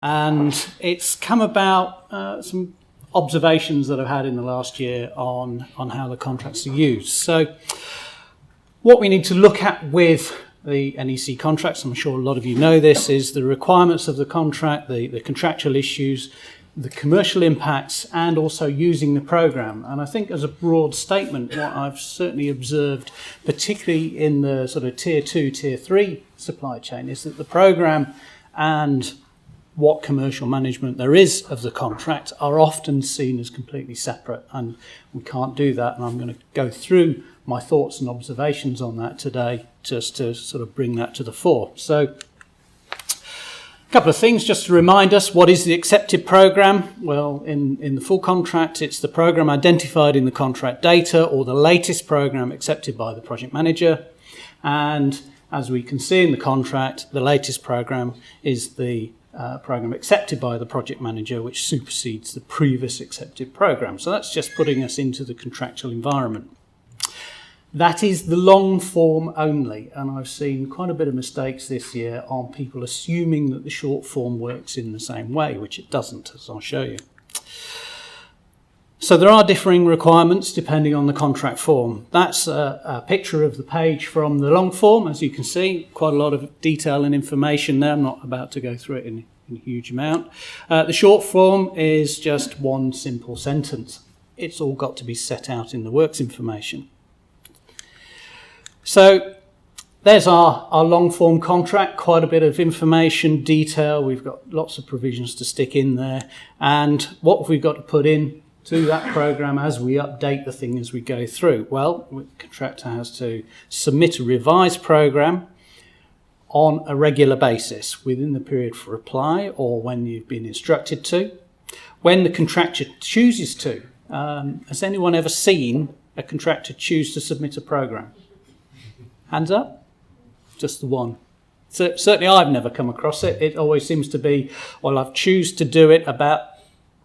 And it's come about some observations that I've had in the last year on how the contracts are used. So what we need to look at with the NEC contracts, I'm sure a lot of you know this, is the requirements of the contract, the contractual issues, the commercial impacts, and also using the programme. And I think as a broad statement, what I've certainly observed, particularly in the sort of tier 2, tier 3 supply chain, is that the programme and what commercial management there is of the contract are often seen as completely separate, and we can't do that. And I'm going to go through my thoughts and observations on that today just to sort of bring that to the fore. So a couple of things just to remind us, what is the accepted programme? Well, in the full contract, it's the programme identified in the contract data or the latest programme accepted by the project manager. And as we can see in the contract, the latest programme is the programme accepted by the project manager, which supersedes the previous accepted programme. So that's just putting us into the contractual environment. That is the long form only, and I've seen quite a bit of mistakes this year on people assuming that the short form works in the same way, which it doesn't, as I'll show you. So there are differing requirements depending on the contract form. That's a picture of the page from the long form. As you can see, quite a lot of detail and information there. I'm not about to go through it in a huge amount. The short form is just one simple sentence. It's all got to be set out in the works information. So there's our long form contract, quite a bit of information, detail. We've got lots of provisions to stick in there. And what have we got to put in to that programme as we update the thing as we go through? Well, the contractor has to submit a revised programme on a regular basis within the period for reply or when you've been instructed to. When the contractor chooses to, has anyone ever seen a contractor choose to submit a programme? Hands up? Just the one. So, certainly I've never come across it. It always seems to be, well, I've choose to do it about,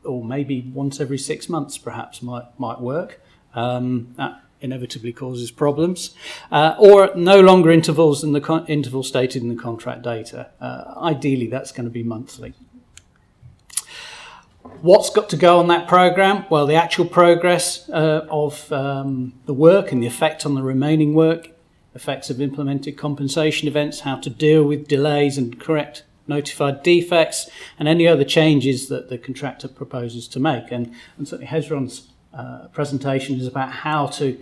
or maybe once every 6 months perhaps might work. That inevitably causes problems. Or at no longer intervals than the interval stated in the contract data. Ideally that's going to be monthly. What's got to go on that programme? Well, the actual progress of the work and the effect on the remaining work, effects of implemented compensation events, how to deal with delays and correct notified defects, and any other changes that the contractor proposes to make. And certainly Hezron's presentation is about how to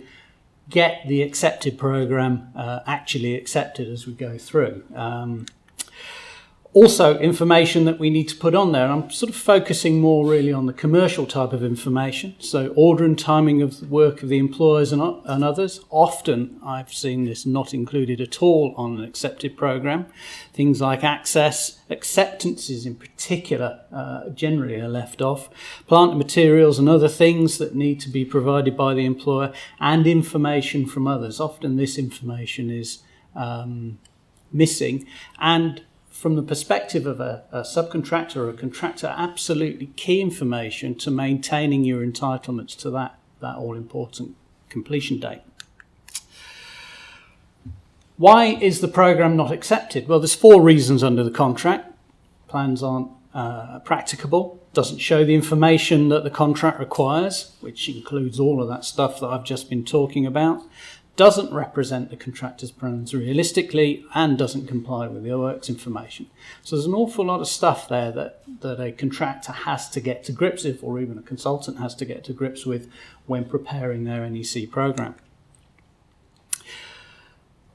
get the accepted programme actually accepted as we go through. Also, information that we need to put on there. I'm sort of focusing more really on the commercial type of information. So order and timing of the work of the employers and others. Often I've seen this not included at all on an accepted programme. Things like access, acceptances in particular generally are left off. Plant and materials and other things that need to be provided by the employer, and information from others. Often this information is missing, and from the perspective of a subcontractor or a contractor, absolutely key information to maintaining your entitlements to that all-important completion date. Why is the programme not accepted? Well, there's 4 reasons under the contract. Plans aren't practicable, doesn't show the information that the contract requires, which includes all of that stuff that I've just been talking about, doesn't represent the contractor's plans realistically, and doesn't comply with the works information. So there's an awful lot of stuff there that a contractor has to get to grips with, or even a consultant has to get to grips with when preparing their NEC programme.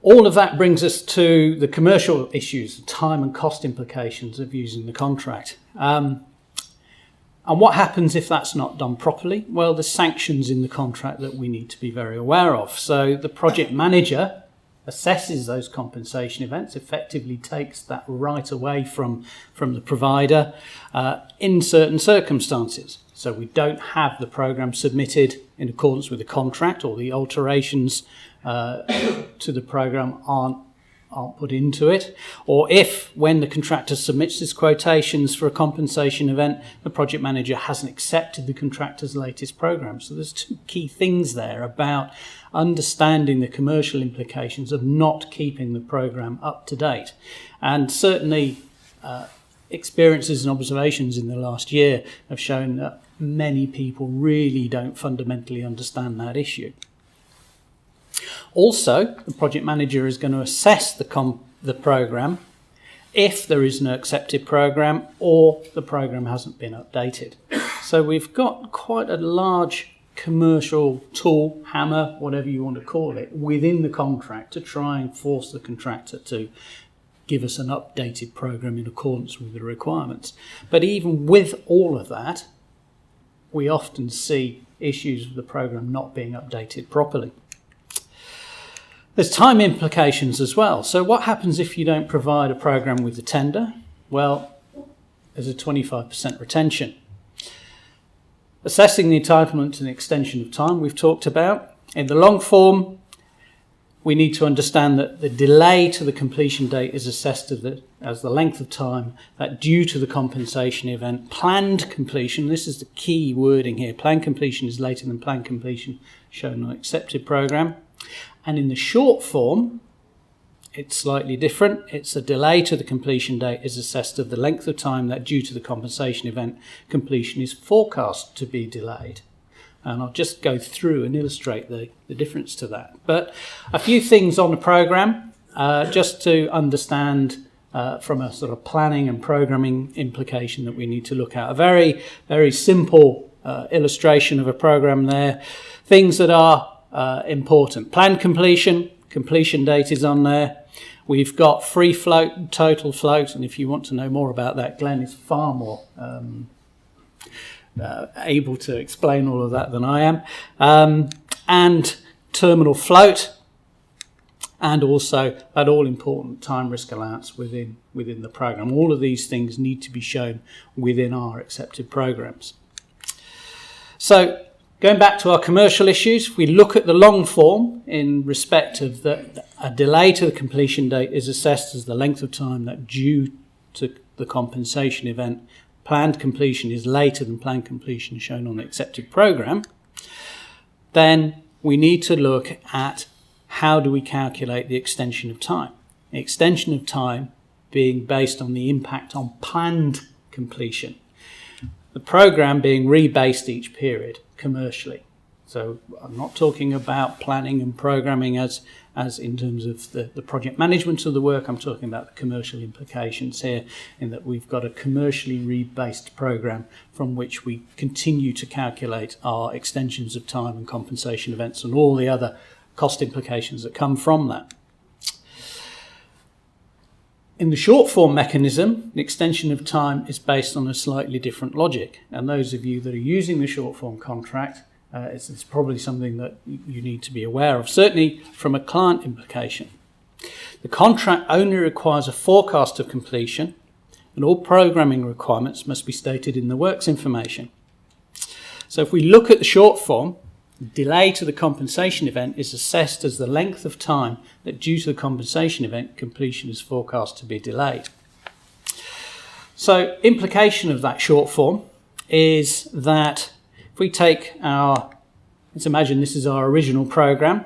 All of that brings us to the commercial issues, time and cost implications of using the contract. And what happens if that's not done properly? Well, there's sanctions in the contract that we need to be very aware of. So the project manager assesses those compensation events, effectively takes that right away from the provider in certain circumstances. So we don't have the programme submitted in accordance with the contract, or the alterations to the programme aren't put into it, or if when the contractor submits his quotations for a compensation event, the project manager hasn't accepted the contractor's latest programme. So there's 2 key things there about understanding the commercial implications of not keeping the programme up to date. And certainly experiences and observations in the last year have shown that many people really don't fundamentally understand that issue. Also, the project manager is going to assess the program if there is no accepted program or the program hasn't been updated. So we've got quite a large commercial tool, hammer, whatever you want to call it, within the contract to try and force the contractor to give us an updated program in accordance with the requirements. But even with all of that, we often see issues with the program not being updated properly. There's time implications as well. So what happens if you don't provide a program with the tender? Well, there's a 25% retention. Assessing the entitlement and extension of time we've talked about. In the long form, we need to understand that the delay to the completion date is assessed as the length of time that due to the compensation event. Planned completion, this is the key wording here, planned completion is later than planned completion shown on accepted program. And in the short form, it's slightly different. It's a delay to the completion date is assessed of the length of time that due to the compensation event completion is forecast to be delayed. And I'll just go through and illustrate the difference to that. But a few things on the program, just to understand from a sort of planning and programming implication that we need to look at. A very, very simple illustration of a program there. Things that are important. Planned completion, completion date is on there. We've got free float and total float, and if you want to know more about that, Glenn is far more able to explain all of that than I am. And terminal float, and also that all-important time risk allowance within the program. All of these things need to be shown within our accepted programs. So, going back to our commercial issues, if we look at the long form in respect of a delay to the completion date is assessed as the length of time that due to the compensation event, planned completion is later than planned completion shown on the accepted program, then we need to look at how do we calculate the extension of time. The extension of time being based on the impact on planned completion. The program being rebased each period commercially. So I'm not talking about planning and programming as in terms of the project management of the work. I'm talking about the commercial implications here, in that we've got a commercially rebased program from which we continue to calculate our extensions of time and compensation events and all the other cost implications that come from that. In the short form mechanism, the extension of time is based on a slightly different logic. And those of you that are using the short form contract, it's probably something that you need to be aware of, certainly from a client implication. The contract only requires a forecast of completion, and all programming requirements must be stated in the works information. So if we look at the short form, delay to the compensation event is assessed as the length of time that due to the compensation event completion is forecast to be delayed. So implication of that short form is that if we take let's imagine this is our original program,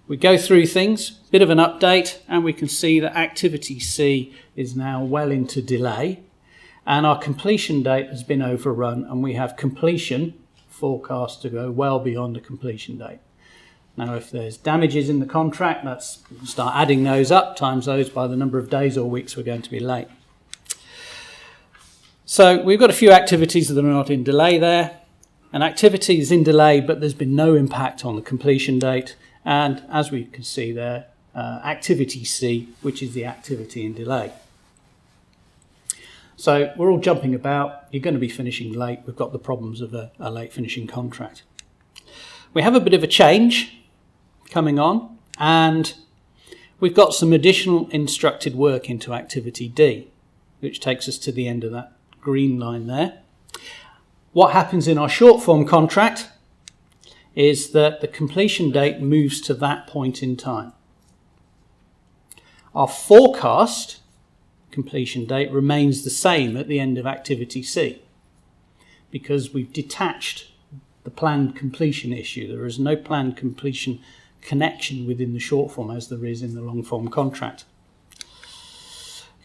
we go through things, bit of an update, and we can see that activity C is now well into delay, and our completion date has been overrun, and we have completion forecast to go well beyond the completion date. Now, if there's damages in the contract, let's start adding those up, times those by the number of days or weeks we're going to be late. So we've got a few activities that are not in delay there. An activity is in delay, but there's been no impact on the completion date. And as we can see there, activity C, which is the activity in delay. So we're all jumping about. You're going to be finishing late. We've got the problems of a late finishing contract. We have a bit of a change coming on, and we've got some additional instructed work into activity D, which takes us to the end of that green line there. What happens in our short form contract is that the completion date moves to that point in time. Our forecast completion date remains the same at the end of activity C, because we've detached the planned completion issue. There is no planned completion connection within the short form as there is in the long form contract.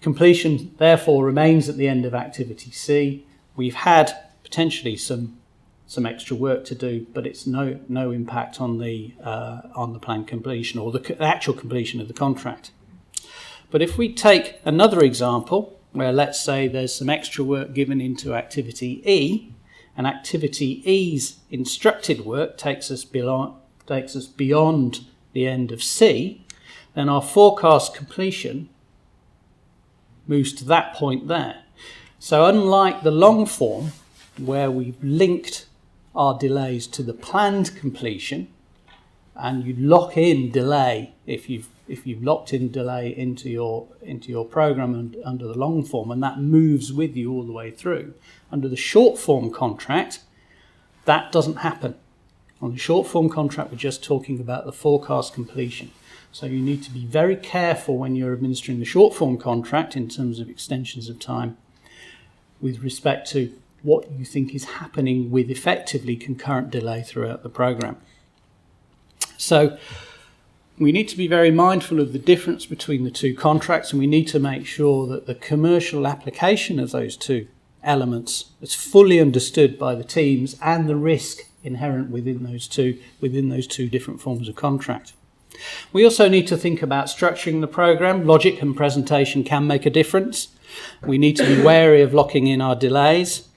Completion, therefore, remains at the end of activity C. We've had potentially some extra work to do, but it's no impact on the planned completion or the actual completion of the contract. But if we take another example where, let's say, there's some extra work given into activity E, and activity E's instructed work takes us beyond the end of C, then our forecast completion moves to that point there. So unlike the long form, where we've linked our delays to the planned completion, and you lock in delay if you've locked in delay into your program and under the long form, and that moves with you all the way through. Under the short form contract, that doesn't happen. On the short form contract, we're just talking about the forecast completion. So you need to be very careful when you're administering the short form contract in terms of extensions of time with respect to what you think is happening with effectively concurrent delay throughout the program. So we need to be very mindful of the difference between the two contracts, and we need to make sure that the commercial application of those two elements is fully understood by the teams and the risk inherent within those two different forms of contract. We also need to think about structuring the program. Logic and presentation can make a difference. We need to be wary of locking in our delays,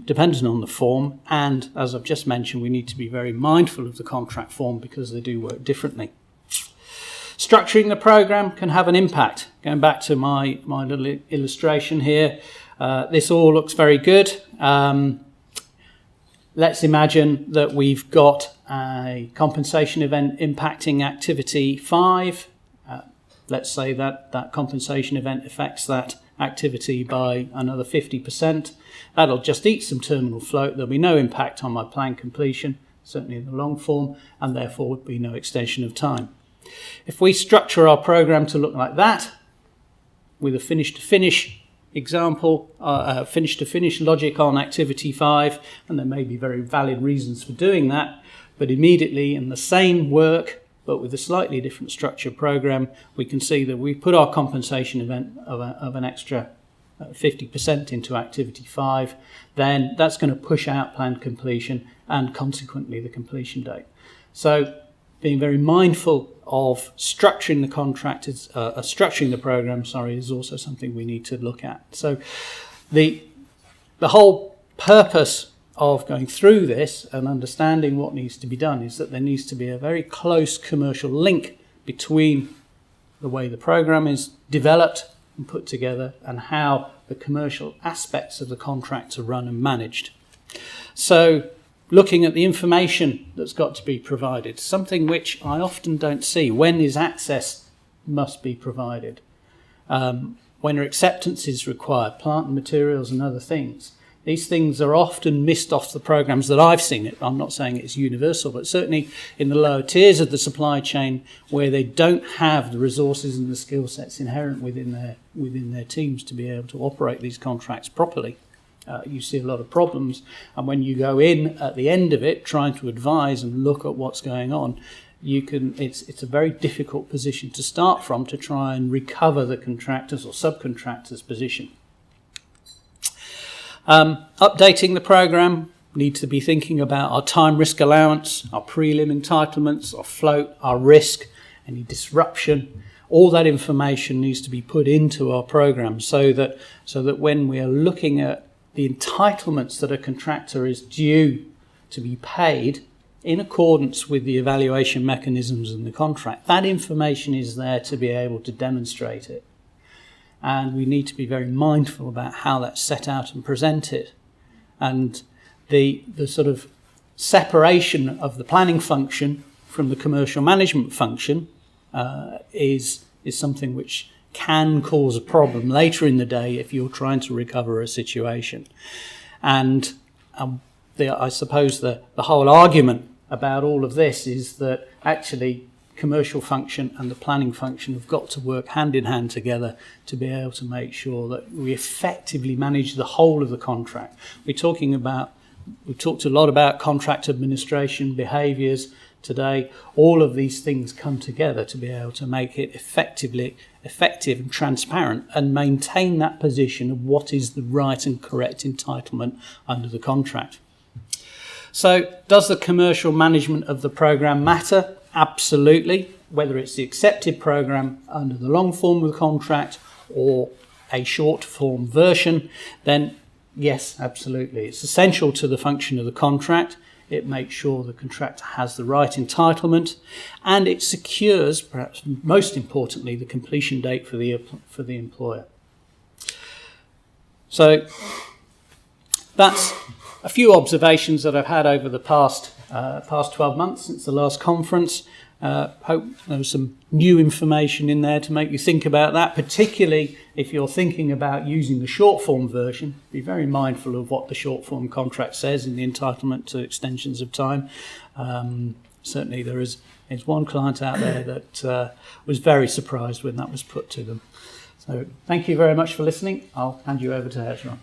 depending on the form, and as I've just mentioned, we need to be very mindful of the contract form because they do work differently. Structuring the program can have an impact. Going back to my little illustration here, this all looks very good. Let's imagine that we've got a compensation event impacting activity 5. Let's say that compensation event affects that activity by another 50%. That'll just eat some terminal float. There'll be no impact on my plan completion, certainly in the long form, and therefore would be no extension of time. If we structure our program to look like that, with a finish-to-finish example, finish-to-finish logic on activity 5, and there may be very valid reasons for doing that, but immediately in the same work, but with a slightly different structure program, we can see that we put our compensation event of an extra 50% into activity 5, then that's going to push out planned completion and consequently the completion date. So being very mindful of structuring the contract, structuring the program, is also something we need to look at. So the whole purpose of going through this and understanding what needs to be done is that there needs to be a very close commercial link between the way the program is developed and put together and how the commercial aspects of the contract are run and managed. So looking at the information that's got to be provided, something which I often don't see. When is access must be provided? When are acceptances required? Plant and materials and other things. These things are often missed off the programs that I've seen it. I'm not saying it's universal, but certainly in the lower tiers of the supply chain where they don't have the resources and the skill sets inherent within their teams to be able to operate these contracts properly. You see a lot of problems, and when you go in at the end of it trying to advise and look at what's going on, it's a very difficult position to start from to try and recover the contractors or subcontractors' position. Updating the program, need to be thinking about our time risk allowance, our prelim entitlements, our float, our risk, any disruption. All that information needs to be put into our program so that when we are looking at the entitlements that a contractor is due to be paid in accordance with the evaluation mechanisms in the contract, that information is there to be able to demonstrate it. And we need to be very mindful about how that's set out and presented. And the sort of separation of the planning function from the commercial management function is something which can cause a problem later in the day if you're trying to recover a situation. And I suppose the whole argument about all of this is that actually commercial function and the planning function have got to work hand in hand together to be able to make sure that we effectively manage the whole of the contract. We've talked a lot about contract administration behaviours, today. All of these things come together to be able to make it effective and transparent and maintain that position of what is the right and correct entitlement under the contract. So does the commercial management of the programme matter? Absolutely. Whether it's the accepted programme under the long form of the contract or a short form version, then yes, absolutely. It's essential to the function of the contract. It makes sure the contractor has the right entitlement, and it secures, perhaps most importantly, the completion date for the employer. So that's a few observations that I've had over the past 12 months since the last conference. Hope there was some new information in there to make you think about that, particularly if you're thinking about using the short form version. Be very mindful of what the short form contract says in the entitlement to extensions of time. Certainly there's one client out there that was very surprised when that was put to them. So thank you very much for listening. I'll hand you over to Hezron.